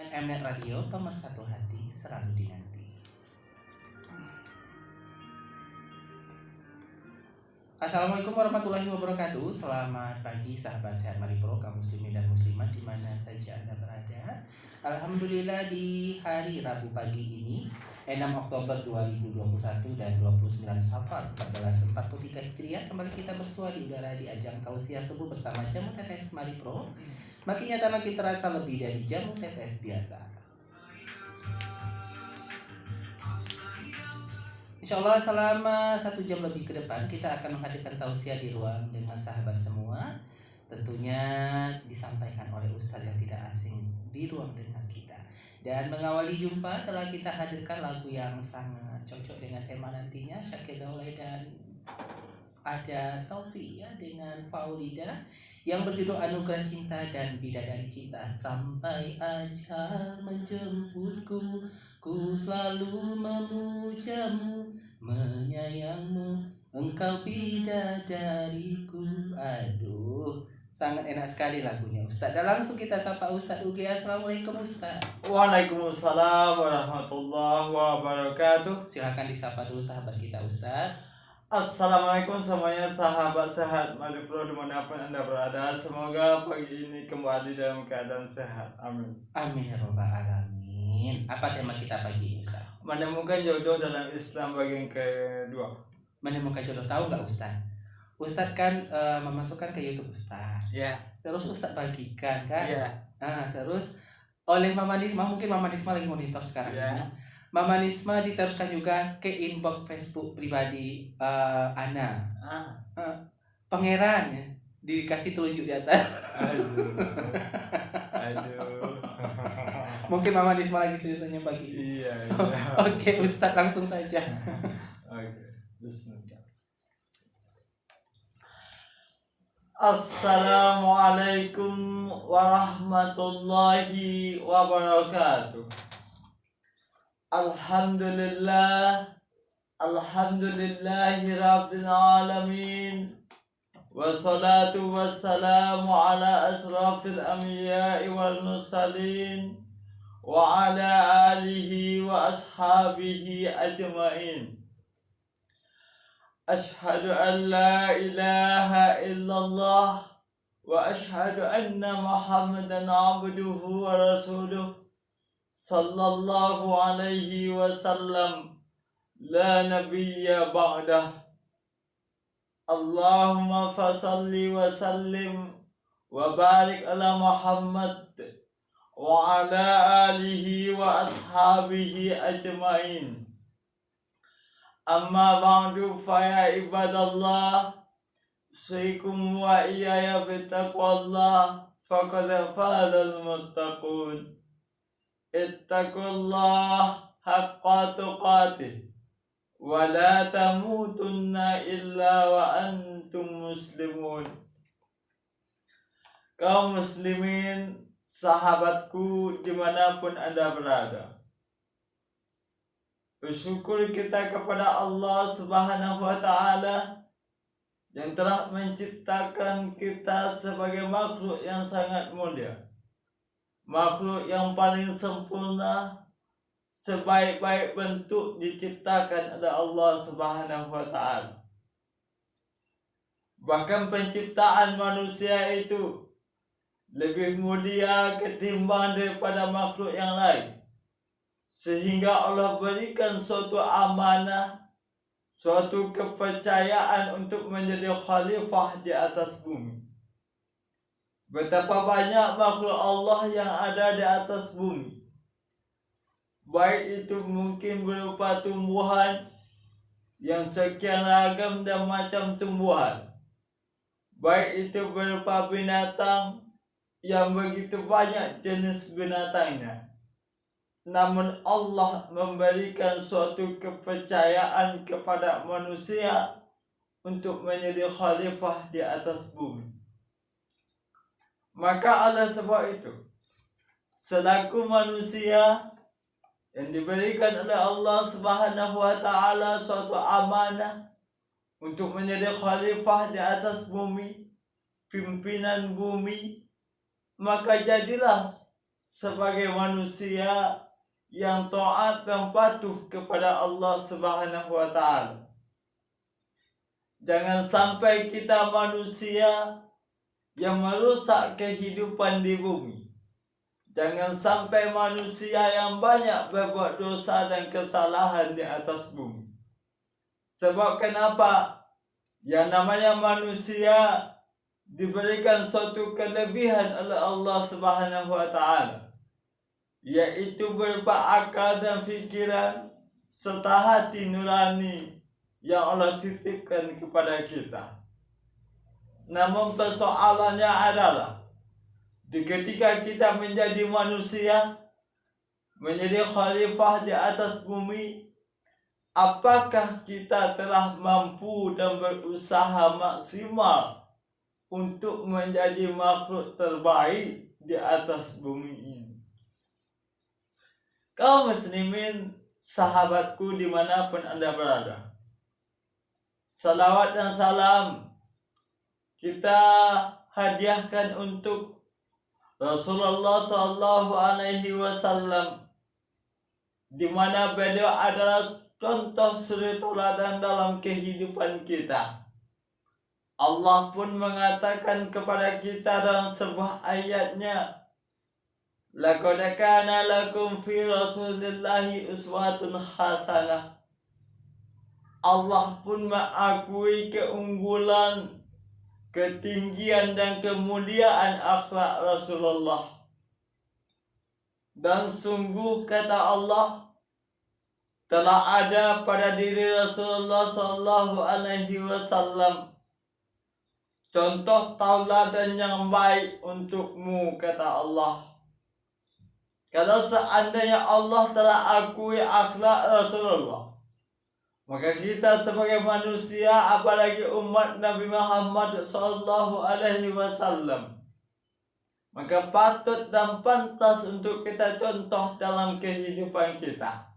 Mnet Radio, pemersatu hati selalu dinanti. Assalamualaikum warahmatullahi wabarakatuh. Selamat pagi sahabat Sehat Maripro, kaum muslimin dan muslimat di mana saja Anda berada. Alhamdulillah di hari Rabu pagi ini 6 Oktober 2021 dan 29 Safar 1443 Hijriah, kembali kita bersua di udara di ajang tausiah subuh bersama Jamu TPS Maripro. Makin nyata makin terasa lebih dari Jamu TPS biasa. Insya Allah selama 1 jam lebih ke depan kita akan menghadirkan tausiah di ruang dengan sahabat semua. Tentunya disampaikan oleh Ustadz yang tidak asing di ruang dengan kita. Dan mengawali jumpa telah kita hadirkan lagu yang sangat cocok dengan tema nantinya, Syakir Daulay dan ada Sofi ya dengan Faulida yang berjudul Anugerah Cinta dan Bidadari Cinta. Sampai ajal menjemputku, ku selalu memujamu, menyayangmu, engkau bidadariku. Aduh, sangat enak sekali lagunya Ustaz. Dan langsung kita sapa Ustaz Ugi. Assalamualaikum Ustaz. Waalaikumsalam warahmatullahi wabarakatuh. Silakan disapa dulu sahabat kita Ustaz. Assalamualaikum semuanya sahabat Sehat Maripro dimanapun Anda berada. Semoga pagi ini kembali dalam keadaan sehat. Amin. Amin ya robbal alamin. Apa tema kita pagi ini Ustaz? Menemukan jodoh dalam Islam bagian kedua. Menemukan jodoh, tahu nggak Ustaz? Ustaz kan memasukkan ke YouTube Ustaz. Ya. Terus Ustaz bagikan kan? Ya. Nah, terus oleh Mama Nisma, mungkin Mama Nisma lagi monitor sekarang Ya. Mama Nisma diteruskan juga ke inbox Facebook pribadi Ana. Pangeran ya, dikasih telunjuk di atas. Aduh. Mungkin Mama Nisma lagi seriusnya pagi. Iya. Oke, Ustaz langsung saja. Oke. Bismillah. Assalamualaikum warahmatullahi wabarakatuh. Alhamdulillahi rabbil alamin. Wassalatu wassalamu ala asrafil anbiya'i wal mursalin wa ala alihi wa ashabihi ajma'in. Ashhadu an la ilaha illallah wa ashhadu anna Muhammadan abduhu wa rasuluh sallallahu alaihi wasallam la nabiyya ba'dah. Allahumma fasalli wa sallim wa barik ala Muhammad wa ala alihi wa ashabihi ajma'in. Amma ba'du fa ya ibadallah, usikum wa iyaya bittaqwallah, faqad fazal muttaqun. Ittaqullah haqqa tuqatih wa la tamutunna illa wa antum muslimun. Kaum muslimin, sahabatku dimanapun Anda berada, bersyukur kita kepada Allah Subhanahu wa ta'ala yang telah menciptakan kita sebagai makhluk yang sangat mulia, makhluk yang paling sempurna. Sebaik-baik bentuk diciptakan ada Allah Subhanahu wa ta'ala. Bahkan penciptaan manusia itu lebih mulia ketimbang daripada makhluk yang lain, sehingga Allah berikan suatu amanah, suatu kepercayaan untuk menjadi khalifah di atas bumi. Betapa banyak makhluk Allah yang ada di atas bumi, baik itu mungkin berupa tumbuhan yang sekian ragam dan macam tumbuhan, baik itu berupa binatang yang begitu banyak jenis binatangnya. Namun Allah memberikan suatu kepercayaan kepada manusia untuk menjadi khalifah di atas bumi. Maka oleh sebab itu, selaku manusia yang diberikan oleh Allah Subhanahu wa ta'ala suatu amanah untuk menjadi khalifah di atas bumi, pimpinan bumi, maka jadilah sebagai manusia yang taat dan patuh kepada Allah Subhanahu wa Ta'ala. Jangan sampai kita manusia yang merusak kehidupan di bumi. Jangan sampai manusia yang banyak berbuat dosa dan kesalahan di atas bumi. Sebab kenapa? Yang namanya manusia diberikan suatu kelebihan oleh Allah Subhanahu wa Ta'ala, yaitu berupa akal dan fikiran serta hati nurani yang Allah titipkan kepada kita. Namun persoalannya adalah ketika kita menjadi manusia, menjadi khalifah di atas bumi, apakah kita telah mampu dan berusaha maksimal untuk menjadi makhluk terbaik di atas bumi ini? Kaum muslimin, sahabatku dimanapun Anda berada, salawat dan salam kita hadiahkan untuk Rasulullah SAW, di mana beliau adalah contoh suri teladan dalam kehidupan kita. Allah pun mengatakan kepada kita dalam sebuah ayatnya, laqad kana lakum fi rasulillahi uswatun hasanah. Allah pun mengakui keunggulan, ketinggian dan kemuliaan akhlak Rasulullah. Dan sungguh kata Allah, telah ada pada diri Rasulullah SAW contoh tauladan yang baik untukmu, kata Allah. Kalau seandainya Allah telah akui akhlak Rasulullah, maka kita sebagai manusia, apalagi umat Nabi Muhammad SAW, maka patut dan pantas untuk kita contoh dalam kehidupan kita.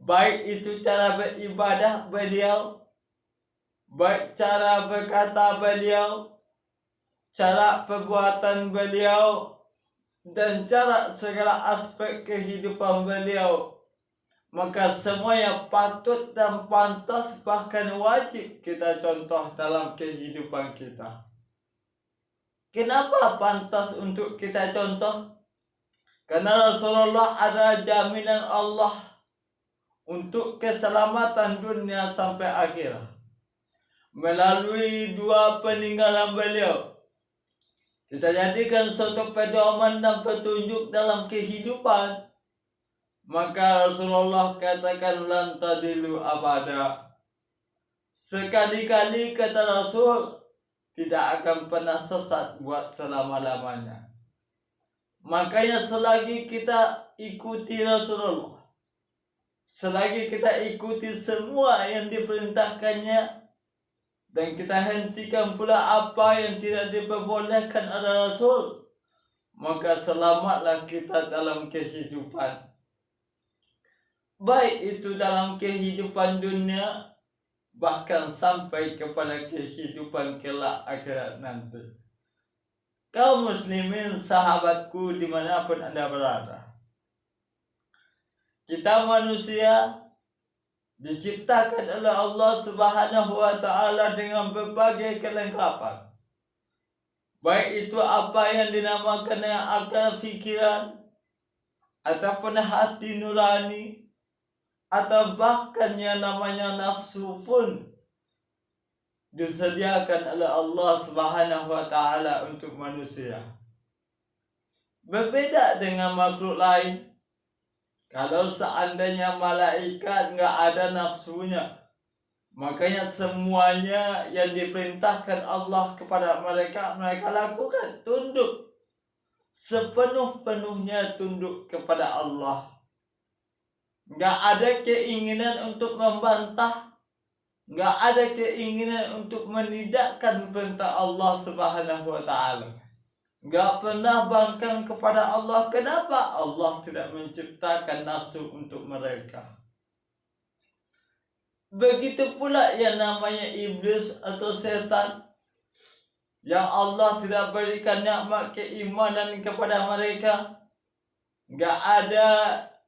Baik itu cara beribadah beliau, baik cara berkata beliau, cara perbuatan beliau, dan cara segala aspek kehidupan beliau. Maka semuanya patut dan pantas, bahkan wajib kita contoh dalam kehidupan kita. Kenapa pantas untuk kita contoh? Karena Rasulullah adalah jaminan Allah untuk keselamatan dunia sampai akhirat. Melalui dua peninggalan beliau, kita jadikan suatu pedoman dan petunjuk dalam kehidupan. Maka Rasulullah katakan, lan tadilu abada. Sekali-kali, kata Rasul, tidak akan pernah sesat buat selama-lamanya. Makanya selagi kita ikuti Rasulullah, selagi kita ikuti semua yang diperintahkannya, dan kita hentikan pula apa yang tidak diperbolehkan oleh Rasul, maka selamatlah kita dalam kehidupan. Baik itu dalam kehidupan dunia, bahkan sampai kepada kehidupan kelak akhirat nanti. Kaum muslimin, sahabatku dimanapun Anda berada, kita manusia diciptakan oleh Allah Subhanahu wa Ta'ala dengan berbagai kelengkapan. Baik itu apa yang dinamakan dengan akal fikiran, ataupun hati nurani, atau bahkan yang namanya nafsu pun disediakan oleh Allah Subhanahu wa Ta'ala untuk manusia. Berbeda dengan makhluk lain. Kalau seandainya malaikat nggak ada nafsunya, makanya semuanya yang diperintahkan Allah kepada mereka, mereka lakukan, tunduk. Sepenuh-penuhnya tunduk kepada Allah. Nggak ada keinginan untuk membantah, nggak ada keinginan untuk menidakkan perintah Allah Subhanahu wa Ta'ala. Nggak pernah bangkang kepada Allah. Kenapa? Allah tidak menciptakan nafsu untuk mereka. Begitu pula yang namanya iblis atau setan. yang Allah tidak berikan nikmat keimanan kepada mereka. Gak ada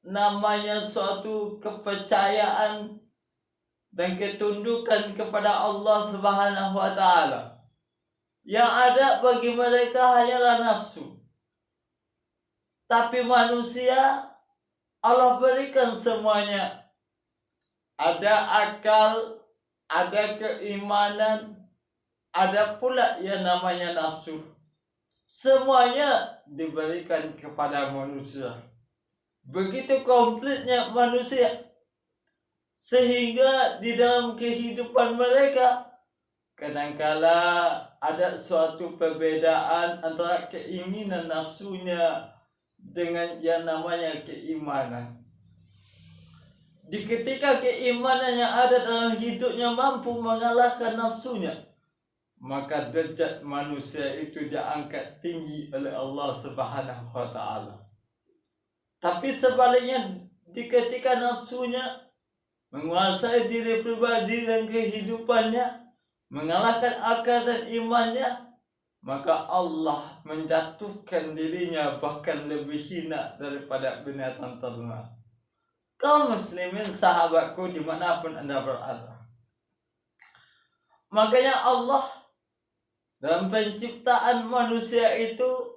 namanya suatu kepercayaan dan ketundukan kepada Allah Subhanahu wa taala. Yang ada bagi mereka hanyalah nafsu. Tapi manusia Allah berikan semuanya. Ada akal, ada keimanan, ada pula yang namanya nafsu. Semuanya diberikan kepada manusia. Begitu komplitnya manusia, sehingga di dalam kehidupan mereka kadangkala ada suatu perbedaan antara keinginan nafsunya dengan yang namanya keimanan. Di ketika keimanan yang ada dalam hidupnya mampu mengalahkan nafsunya, maka derajat manusia itu diangkat tinggi oleh Allah Subhanahu wa taala. Tapi sebaliknya, di ketika nafsunya menguasai diri pribadi dan kehidupannya, mengalahkan akal dan imannya, maka Allah menjatuhkan dirinya bahkan lebih hina daripada binatang ternak. Kaum muslimin sahabatku dimanapun Anda berada, makanya Allah dalam penciptaan manusia itu,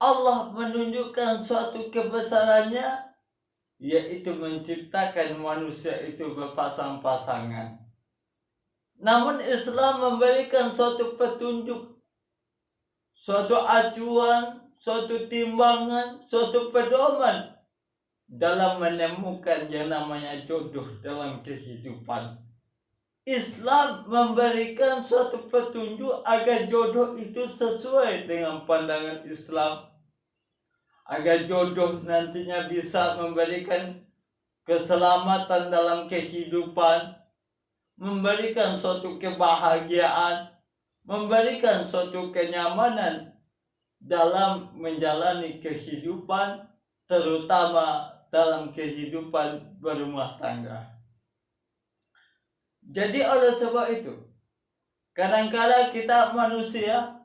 Allah menunjukkan suatu kebesarannya, yaitu menciptakan manusia itu berpasang-pasangan. Namun Islam memberikan suatu petunjuk, suatu acuan, suatu timbangan, suatu pedoman dalam menemukan yang namanya jodoh dalam kehidupan. Islam memberikan suatu petunjuk agar jodoh itu sesuai dengan pandangan Islam, agar jodoh nantinya bisa memberikan keselamatan dalam kehidupan, memberikan suatu kebahagiaan, memberikan suatu kenyamanan dalam menjalani kehidupan, terutama dalam kehidupan berumah tangga. Jadi oleh sebab itu, kadang-kala kita manusia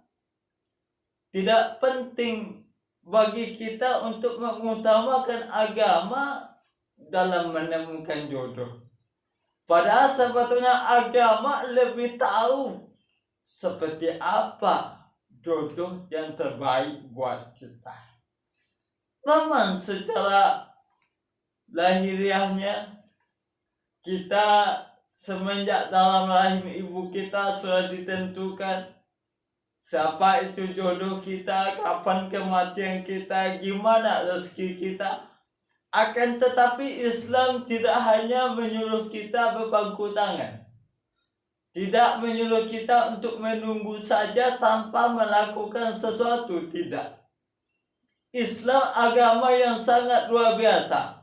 tidak penting bagi kita untuk mengutamakan agama dalam menemukan jodoh. Padahal sebetulnya agama lebih tahu seperti apa jodoh yang terbaik buat kita. Memang secara lahiriahnya kita semenjak dalam rahim ibu kita sudah ditentukan siapa itu jodoh kita, kapan kematian kita, gimana rezeki kita. Akan tetapi Islam tidak hanya menyuruh kita berpangku tangan, tidak menyuruh kita untuk menunggu saja tanpa melakukan sesuatu, tidak. Islam agama yang sangat luar biasa.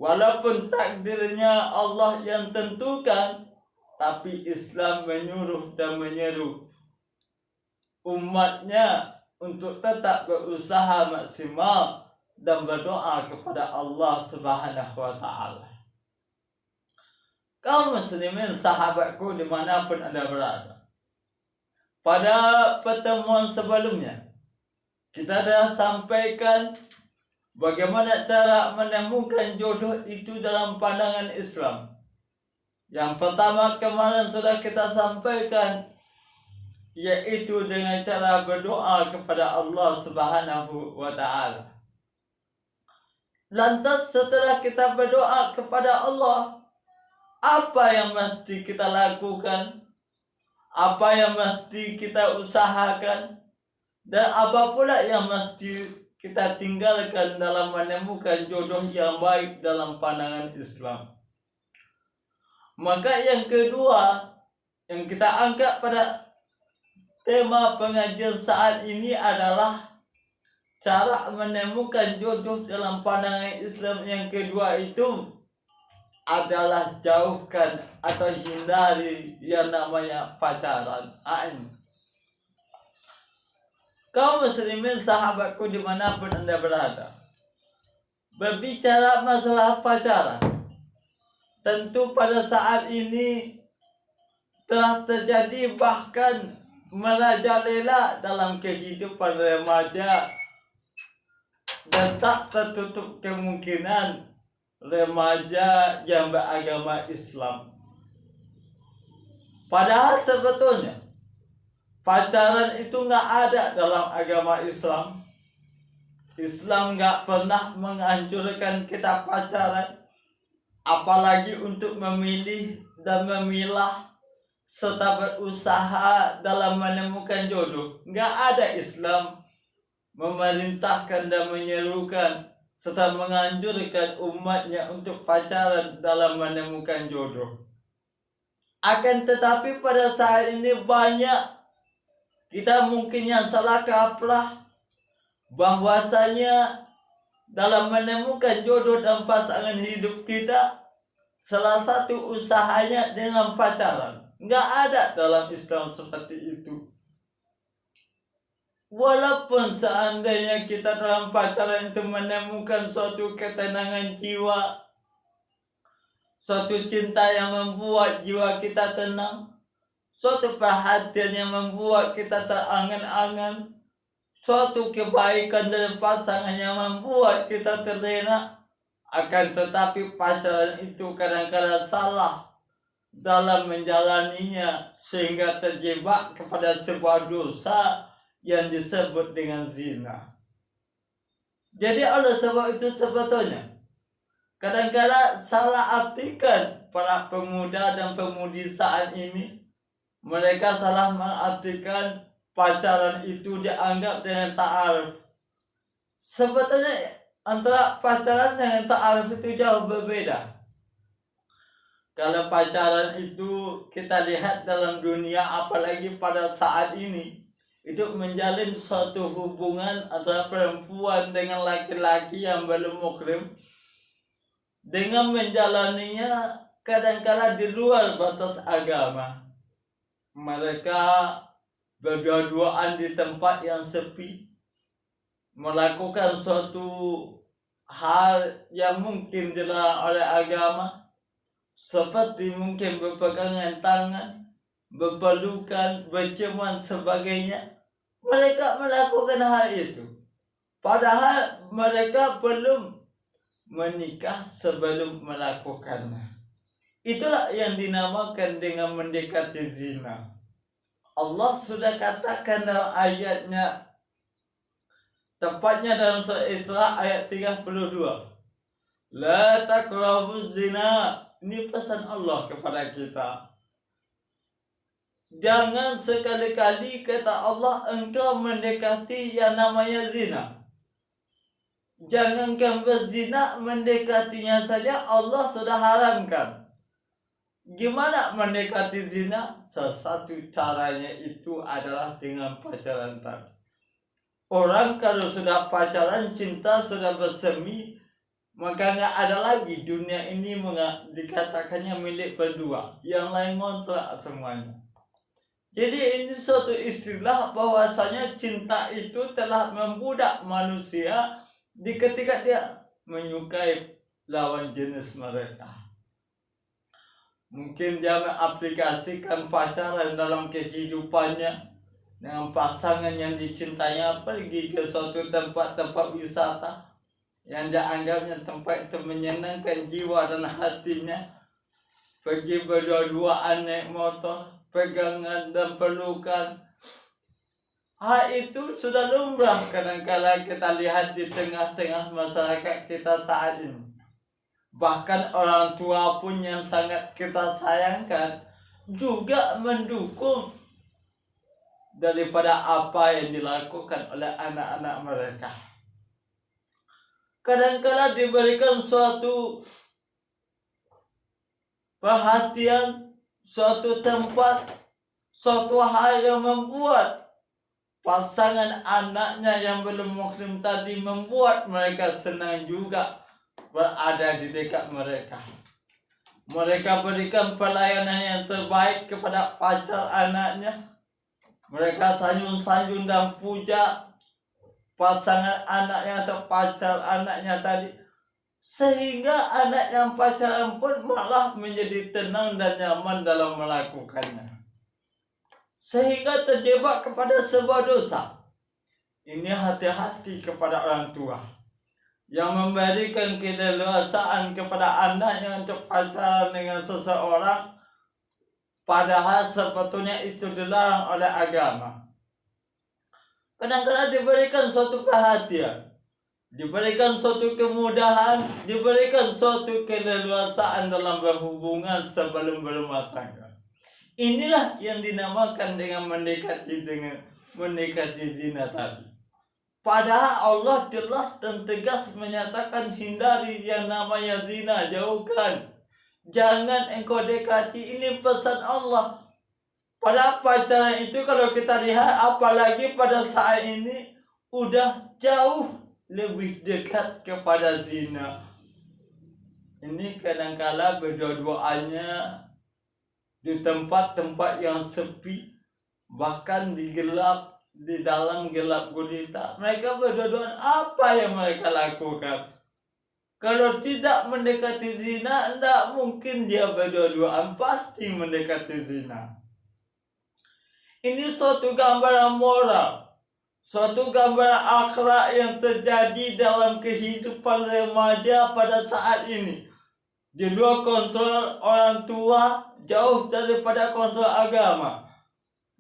Walaupun takdirnya Allah yang tentukan, tapi Islam menyuruh dan menyeru umatnya untuk tetap berusaha maksimal dan berdoa kepada Allah Subhanahu wa taala. Kaum muslimin sahabatku dimanapun Anda berada, pada pertemuan sebelumnya kita telah sampaikan bagaimana cara menemukan jodoh itu dalam pandangan Islam. Yang pertama kemarin sudah kita sampaikan, yaitu dengan cara berdoa kepada Allah Subhanahu wa taala. Lantas setelah kita berdoa kepada Allah, apa yang mesti kita lakukan? Apa yang mesti kita usahakan? Dan apa pula yang mesti kita tinggalkan dalam menemukan jodoh yang baik dalam pandangan Islam? Maka yang kedua yang kita angkat pada tema pengajian saat ini adalah cara menemukan jodoh dalam pandangan Islam. Yang kedua itu adalah jauhkan atau hindari yang namanya pacaran. Kaum muslimin sahabatku dimanapun Anda berada, berbicara masalah pacaran, tentu pada saat ini telah terjadi bahkan merajalela dalam kehidupan remaja dan tak tertutup kemungkinan remaja yang beragama Islam. Padahal sebetulnya pacaran itu nggak ada dalam agama Islam. Islam nggak pernah menganjurkan kita pacaran, apalagi untuk memilih dan memilah serta berusaha dalam menemukan jodoh. Nggak ada Islam memerintahkan dan menyerukan serta menganjurkan umatnya untuk pacaran dalam menemukan jodoh. Akan tetapi pada saat ini banyak kita mungkin yang salah kaprah bahwasanya dalam menemukan jodoh dan pasangan hidup kita, salah satu usahanya dengan pacaran. Nggak ada dalam Islam seperti itu. Walaupun seandainya kita dalam pacaran itu menemukan suatu ketenangan jiwa, suatu cinta yang membuat jiwa kita tenang, suatu perhatian yang membuat kita terangan-angan, suatu kebaikan dari pasangan yang membuat kita terlena, akan tetapi pacaran itu kadang-kadang salah dalam menjalaninya sehingga terjebak kepada sebuah dosa yang disebut dengan zina. Jadi oleh sebab itu sebetulnya kadang-kadang salah artikan para pemuda dan pemudi saat ini. Mereka salah mengartikan pacaran itu dianggap dengan ta'aruf. Sebetulnya antara pacaran dengan ta'aruf itu jauh berbeda. Kalau pacaran itu kita lihat dalam dunia, apalagi pada saat ini, itu menjalin suatu hubungan antara perempuan dengan laki-laki yang belum muhrim, dengan menjalaninya kadang-kadang di luar batas agama. Mereka berdua-duaan di tempat yang sepi, melakukan suatu hal yang mungkin dilarang oleh agama, seperti mungkin berpegangan tangan, berpelukan, berciuman sebagainya. Mereka melakukan hal itu padahal mereka belum menikah sebelum melakukannya. Itulah yang dinamakan dengan mendekati zina. Allah sudah katakan dalam ayatnya, tepatnya dalam surah Isra ayat 32, la taqrabuz zina. Ini pesan Allah kepada kita. Jangan sekali-kali, kata Allah, engkau mendekati yang namanya zina. Jangankan berzina, mendekatinya saja Allah sudah haramkan. Gimana mendekati zina? Salah satu caranya itu adalah dengan pacaran tadi. Orang kalau sudah pacaran, cinta sudah bersemi, maka nggak ada lagi dunia ini dikatakannya milik berdua. Yang lain ngontrak semuanya. Jadi ini suatu istilah bahwasanya cinta itu telah membudak manusia di ketika dia menyukai lawan jenis mereka. Mungkin dia mengaplikasikan pacaran dalam kehidupannya dengan pasangan yang dicintainya, pergi ke suatu tempat-tempat wisata yang dia anggapnya tempat itu menyenangkan jiwa dan hatinya, pergi berdua-duaan naik motor, pegangan dan pelukan. Hal itu sudah lumrah kadang-kala kita lihat di tengah-tengah masyarakat kita saat ini. Bahkan orang tua pun yang sangat kita sayangkan juga mendukung daripada apa yang dilakukan oleh anak-anak mereka. Kadang-kala diberikan suatu perhatian, suatu tempat, suatu hal yang membuat pasangan anaknya yang belum muslim tadi, membuat mereka senang juga berada di dekat mereka. Mereka berikan pelayanan yang terbaik kepada pacar anaknya. Mereka sanjung-sanjung dan puja pasangan anaknya atau pacar anaknya tadi, sehingga anak yang pacaran pun malah menjadi tenang dan nyaman dalam melakukannya. sehingga terjebak kepada sebuah dosa. Ini hati-hati kepada orang tua yang memberikan keleluasaan kepada anaknya untuk pacaran dengan seseorang, padahal sebetulnya itu dilarang oleh agama. Kadang-kadang diberikan suatu perhatian, diberikan suatu kemudahan, diberikan suatu keleluasaan dalam berhubungan sebelum berumah tangga. Inilah yang dinamakan dengan mendekati zina tadi. Padahal Allah jelas dan tegas menyatakan hindari yang namanya zina, jauhkan. Jangan engkau dekati, ini pesan Allah. Pada pacaran itu kalau kita lihat, apalagi pada saat ini udah jauh lebih dekat kepada zina. Ini kadang-kala berdua-duanya di tempat-tempat yang sepi, bahkan di dalam gelap gulita. Mereka berdua-duaan, apa yang mereka lakukan? Kalau tidak mendekati zina, tidak mungkin dia berdua-duaan, pasti mendekati zina. Ini suatu gambaran moral, suatu gambaran akhlak yang terjadi dalam kehidupan remaja pada saat ini. Di luar kontrol orang tua, jauh daripada kontrol agama.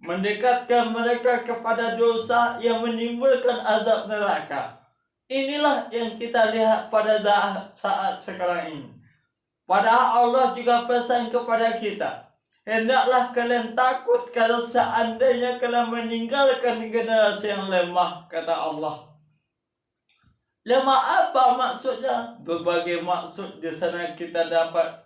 Mendekatkan mereka kepada dosa yang menimbulkan azab neraka. Inilah yang kita lihat pada saat sekarang ini. Padahal Allah juga pesan kepada kita, hendaklah kalian takut kalau seandainya kalian meninggalkan generasi yang lemah, kata Allah. Lemah apa maksudnya? Berbagai maksud di sana kita dapat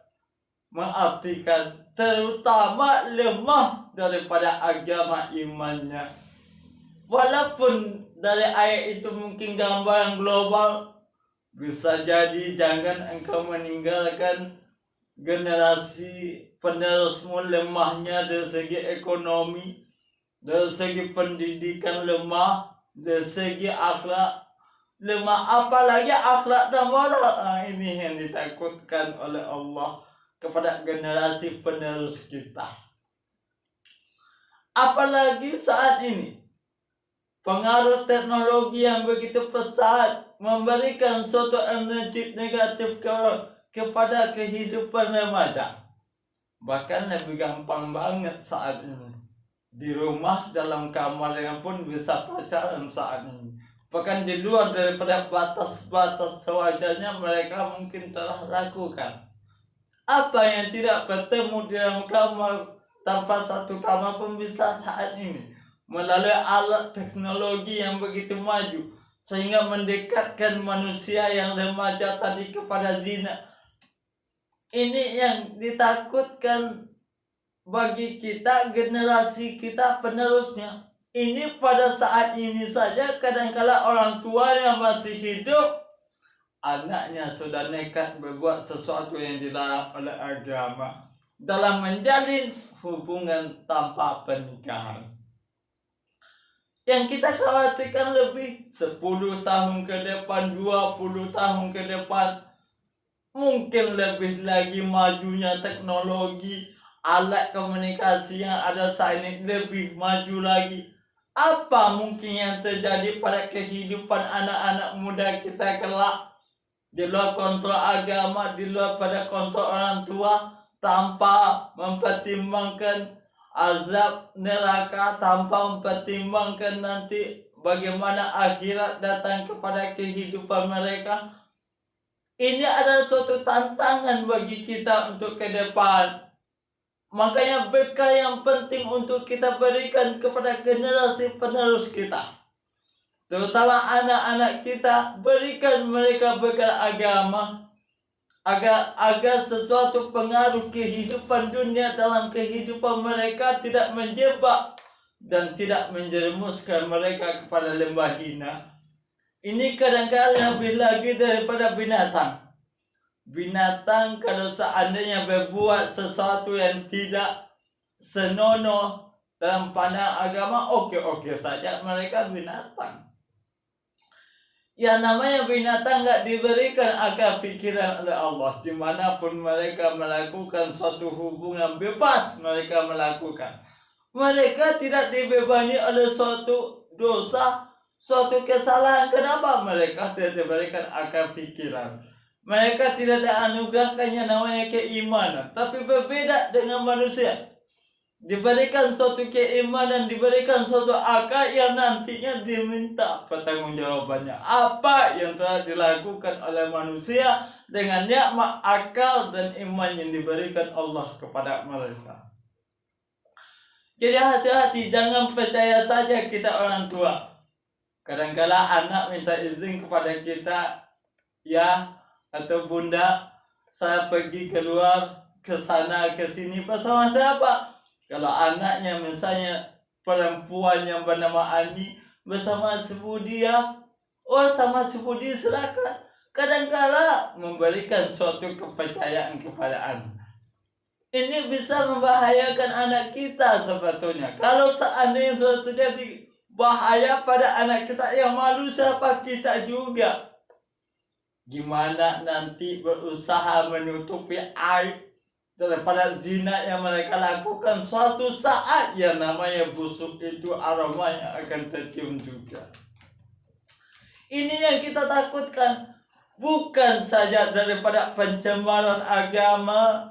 mengartikan, terutama lemah daripada agama imannya. Walaupun dari ayat itu mungkin gambaran global, bisa jadi jangan engkau meninggalkan generasi penerusmu lemahnya dari segi ekonomi, dari segi pendidikan lemah, dari segi akhlak lemah, apalagi akhlak dan moral. Ini yang ditakutkan oleh Allah kepada generasi penerus kita. Apalagi saat ini pengaruh teknologi yang begitu pesat memberikan suatu energi negatif kepada kehidupan remaja. Bahkan lebih gampang banget saat ini. Di rumah dalam kamarnya pun bisa pacaran saat ini. Bahkan di luar daripada batas-batas sewajarnya mereka mungkin telah lakukan. Apa yang tidak bertemu di dalam kamar, tanpa satu kamar pun bisa saat ini. Melalui alat teknologi yang begitu maju, sehingga mendekatkan manusia yang remaja tadi kepada zina. Ini yang ditakutkan bagi kita, generasi kita penerusnya. Ini pada saat ini saja kadang-kala orang tua yang masih hidup, anaknya sudah nekat berbuat sesuatu yang dilarang oleh agama dalam menjalin hubungan tanpa pernikahan. Yang kita khawatirkan lebih 10 tahun ke depan, 20 tahun ke depan, mungkin lebih lagi majunya teknologi, alat komunikasi yang ada saat ini lebih maju lagi. Apa mungkin yang terjadi pada kehidupan anak-anak muda kita kelak? Di luar kontrol agama, di luar pada kontrol orang tua, tanpa mempertimbangkan azab neraka, tanpa mempertimbangkan nanti bagaimana akhirat datang kepada kehidupan mereka. Ini adalah suatu tantangan bagi kita untuk ke depan. Makanya bekal yang penting untuk kita berikan kepada generasi penerus kita, terutama anak-anak kita, berikan mereka bekal agama, agar sesuatu pengaruh kehidupan dunia dalam kehidupan mereka tidak menjebak dan tidak menjerumuskan mereka kepada lembah hina. Ini kadang-kadang lebih lagi daripada binatang. Binatang kalau seandainya berbuat sesuatu yang tidak senonoh dalam pandangan agama, oke saja mereka binatang. Yang namanya binatang gak diberikan akal pikiran oleh Allah. Dimanapun mereka melakukan suatu hubungan bebas mereka melakukan. Mereka tidak dibebani oleh suatu dosa, suatu kesalahan. Kenapa? Mereka tidak diberikan akal pikiran. Mereka tidak dianugerahkannya namanya keimanan. Tapi berbeda dengan manusia. Diberikan suatu keimanan, diberikan suatu akal yang nantinya diminta pertanggungjawabannya. Apa yang telah dilakukan oleh manusia dengan nikmat akal dan iman yang diberikan Allah kepada mereka. Jadi hati-hati, jangan percaya saja kita orang tua. Kadang-kala anak minta izin kepada kita, ya atau bunda, saya pergi keluar ke sana ke sini bersama siapa? Kalau anaknya misalnya perempuan yang bernama Ani bersama si Budi, ya, oh sama si Budi silakan. Kadang-kala memberikan suatu kepercayaan kepada anak. Ini bisa membahayakan anak kita sebetulnya. Kalau seandainya suatu terjadi bahaya pada anak kita, yang malu siapa? Kita juga. Gimana nanti berusaha menutupi aib daripada zina yang mereka lakukan, suatu saat yang namanya busuk itu aromanya akan tercium juga. Ini yang kita takutkan. Bukan saja daripada pencemaran agama,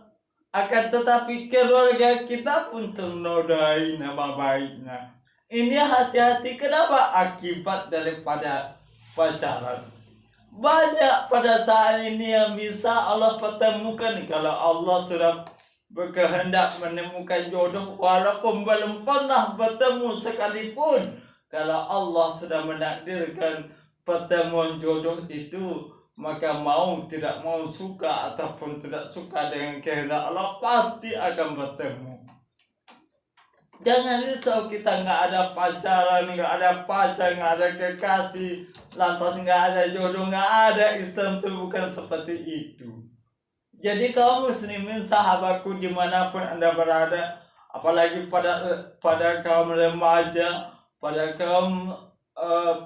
akan tetapi keluarga kita pun ternodai nama baiknya. Ini hati-hati. Kenapa? Akibat daripada pacaran. Banyak pada saat ini yang bisa Allah pertemukan. Kalau Allah sudah berkehendak menemukan jodoh, walaupun belum pernah bertemu sekalipun, kalau Allah sudah menakdirkan pertemuan jodoh itu, maka mau tidak mau, suka ataupun tidak suka dengan kehendak Allah, pasti akan bertemu. Jangan risau kita nggak ada pacaran, nggak ada pacar, nggak ada kekasih, lantas nggak ada jodoh, nggak ada. Islam itu bukan seperti itu. Jadi kaum muslimin, sahabatku dimanapun anda berada, apalagi pada kaum remaja, pada kaum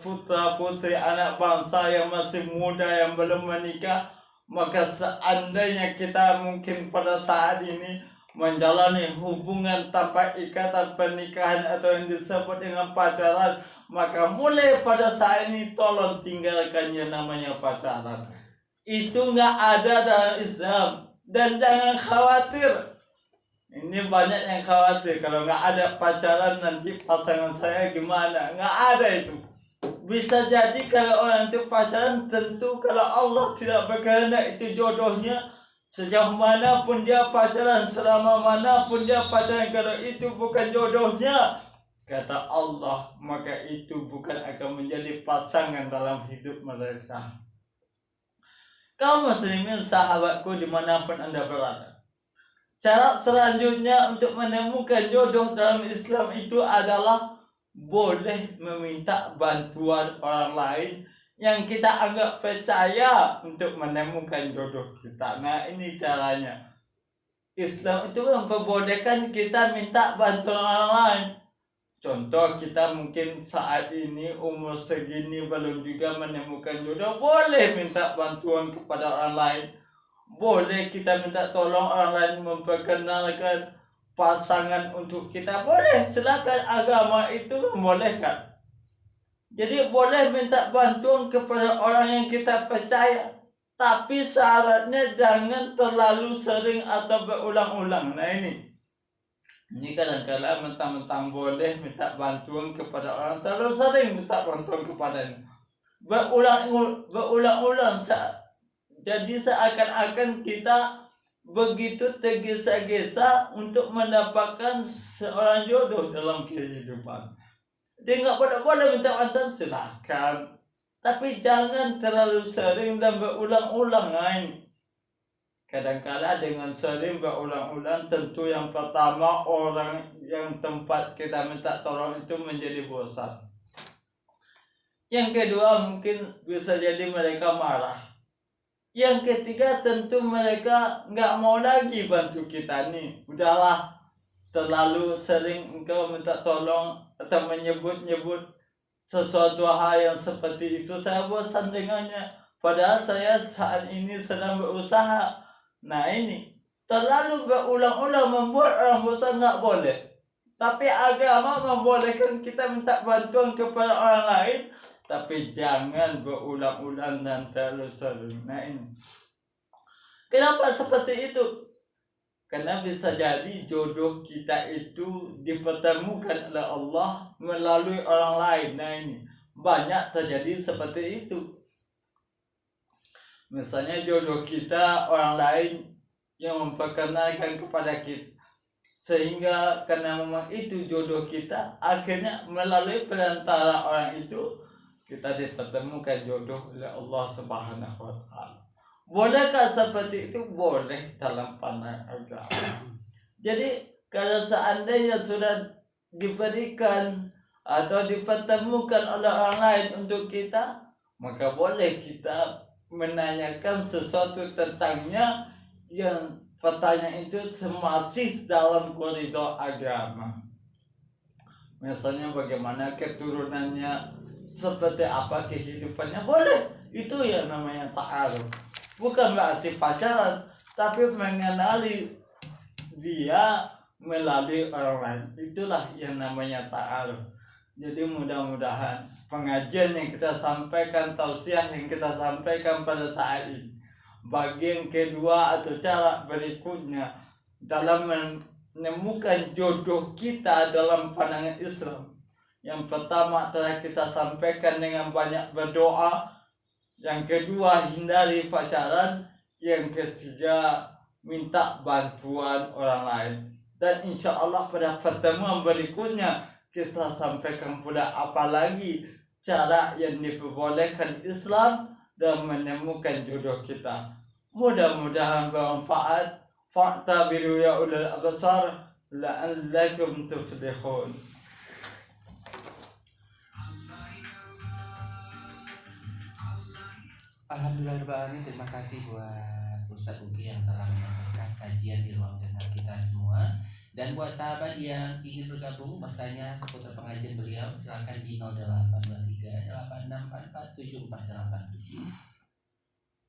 putra putri anak bangsa yang masih muda yang belum menikah, maka seandainya kita mungkin pada saat ini menjalani hubungan tanpa ikatan pernikahan atau yang disebut dengan pacaran, maka mulai pada saat ini tolong tinggalkan yang namanya pacaran. Itu nggak ada dalam Islam. Dan jangan khawatir. Ini banyak yang khawatir, kalau nggak ada pacaran nanti pasangan saya gimana. Nggak ada itu. Bisa jadi kalau orang itu pacaran, tentu kalau Allah tidak berkehendak itu jodohnya, sejauh manapun dia pacaran, selama manapun dia pacaran, kalau itu bukan jodohnya, kata Allah, maka itu bukan akan menjadi pasangan dalam hidup mereka. Kaum muslimin, sahabatku dimanapun anda berada, cara selanjutnya untuk menemukan jodoh dalam Islam itu adalah boleh meminta bantuan orang lain yang kita anggap percaya untuk menemukan jodoh kita. Nah, ini caranya. Islam itu memperbolehkan kita minta bantuan orang lain. Contoh, kita mungkin saat ini umur segini belum juga menemukan jodoh, boleh minta bantuan kepada orang lain. Boleh kita minta tolong orang lain memperkenalkan pasangan untuk kita, boleh, silakan. Agama itu membolehkan. Jadi boleh minta bantuan kepada orang yang kita percaya, tapi syaratnya jangan terlalu sering atau berulang-ulang. Nah, ini kadang-kadang mentang-mentang boleh minta bantuan kepada orang, terlalu sering minta bantuan kepadanya, berulang-ulang. Jadi seakan-akan kita begitu tergesa-gesa untuk mendapatkan seorang jodoh dalam kehidupan. Dia nggak boleh minta bantuan, silakan, tapi jangan terlalu sering dan berulang-ulang. Ini kadang-kala dengan sering berulang-ulang, tentu yang pertama orang yang tempat kita minta tolong itu menjadi bosan. Yang kedua, mungkin bisa jadi mereka marah. Yang ketiga, tentu mereka nggak mau lagi bantu kita nih. Udahlah, terlalu sering engkau minta tolong atau menyebut-nyebut sesuatu hal yang seperti itu, saya bosan dengannya. Padahal saya saat ini sedang berusaha. Nah, ini terlalu berulang-ulang membuat orang bosan, nggak boleh. Tapi agama membolehkan kita minta bantuan kepada orang lain, tapi jangan berulang-ulang dan terlalu sering. Nah ini. Kenapa seperti itu? Karena bisa jadi jodoh kita itu dipertemukan oleh Allah melalui orang lain. Nah ini banyak terjadi seperti itu. Misalnya jodoh kita orang lain yang memperkenalkan kepada kita, sehingga karena memang itu jodoh kita, akhirnya melalui perantara orang itu kita dipertemukan jodoh oleh Allah Subhanahu wa Ta'ala. Bolehkah seperti itu? Boleh dalam pandangan agama. Jadi kalau seandainya sudah diberikan atau dipertemukan oleh orang lain untuk kita, maka boleh kita menanyakan sesuatu tentangnya yang pertanyaan itu masih dalam koridor agama. Misalnya bagaimana keturunannya, seperti apa kehidupannya, boleh. Itu yang namanya ta'aruf. Bukan berarti pacaran, tapi mengenali dia melalui orang lain. Itulah yang namanya ta'aruf. Jadi mudah-mudahan pengajian yang kita sampaikan, tausiah yang kita sampaikan pada saat ini, bagian kedua atau cara berikutnya dalam menemukan jodoh kita dalam pandangan Islam. Yang pertama telah kita sampaikan dengan banyak berdoa. Yang kedua hindari pacaran. Yang ketiga minta bantuan orang lain. Dan insya Allah pada pertemuan berikutnya kita sampaikan pula apalagi cara yang diperbolehkan Islam dan menemukan jodoh kita. Mudah-mudahan bermanfaat. Fa'tabiru ya ulul absar la'allakum tuflihun. Alhamdulillah, terima kasih buat Ustadz Uki yang telah menyampaikan kajian di ruang dengar kita semua. Dan buat sahabat yang ingin bergabung bertanya seputar pengajian beliau, silakan di 0823 8644 7487.